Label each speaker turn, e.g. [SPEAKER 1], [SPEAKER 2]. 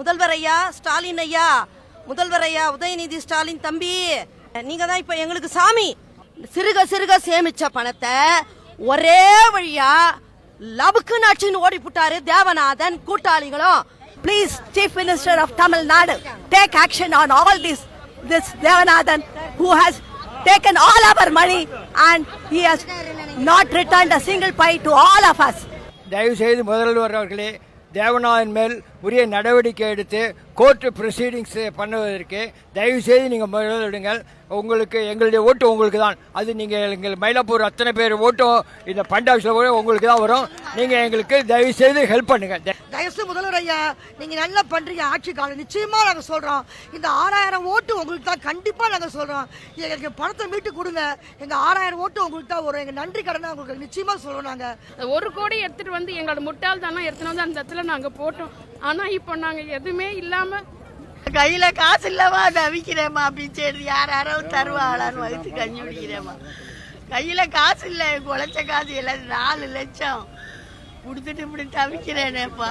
[SPEAKER 1] முதல்வர் ஐயா ஸ்டாலின் ஐயா, முதல்வர் ஐயா உதயநிதி ஸ்டாலின் தம்பி, நீங்க தான் இப்ப எங்களுக்கு சாமி. சிறுக சிறுக சேமிச்ச பணத்தை ஒரே வழியா லபுக்கு நாச்சின்னு ஓடி புட்டாரு Devanathan கூட்டாளிகளும்.
[SPEAKER 2] Please, Chief Minister of Tamil Nadu, take action on all this Devanathan who has taken all our money and he has not returned a single pie to all of us.
[SPEAKER 3] தயவு செய்து முதல்வர் அவர்களே தேவநாதன் மேல் உரிய நடவடிக்கை எடுத்து கோர்ட் ப்ரொசீடிங்ஸ் பண்ணுவதற்கு தயவு செய்து நீங்கள் முதலிடுங்கள். உங்களுக்கு எங்களுடைய ஓட்டு உங்களுக்கு தான். அது நீங்கள் எங்கள் மயிலாப்பூர் அத்தனை பேர் ஓட்டும் இந்த பண்ட் ஆஃபீஸில் கூட உங்களுக்கு தான் வரும். நீங்கள் எங்களுக்கு தயவு செய்து ஹெல்ப் பண்ணுங்கள்.
[SPEAKER 4] தயவுசெய்து முதல்வர் ஐயா, நீங்கள் நல்லா பண்ணுறீங்க ஆட்சி காலம். நிச்சயமாக நாங்கள் சொல்கிறோம், இந்த 6000 ஓட்டு உங்களுக்கு தான். கண்டிப்பாக நாங்கள் சொல்கிறோம், எங்களுக்கு பணத்தை மீட்டு கொடுங்க. எங்கள் 6000 ஓட்டு உங்களுக்கு தான் வரும். எங்கள் நன்றி கடனை உங்களுக்கு நிச்சயமாக சொல்கிறோம். நாங்கள்
[SPEAKER 5] 1 கோடி எடுத்துகிட்டு வந்து எங்களோட முட்டாள்தானா எடுத்துன்னு வந்து அந்த இடத்துல நாங்கள் போட்டோம். ஆனால் இப்போ நாங்கள் எதுவுமே இல்லாமல்
[SPEAKER 6] கையில காசு இல்லவா தவிக்கிறேம்மா பிச்சை எடுத்து யாரோ தருவாளான்னு வகுத்து கஞ்சி குடிக்கிறேம்மா. கையில காசு இல்லை, குழைச்ச காசு எல்லாம் 4 லட்சம் கொடுத்துட்டு இப்படி தவிக்கிறேனேப்பா.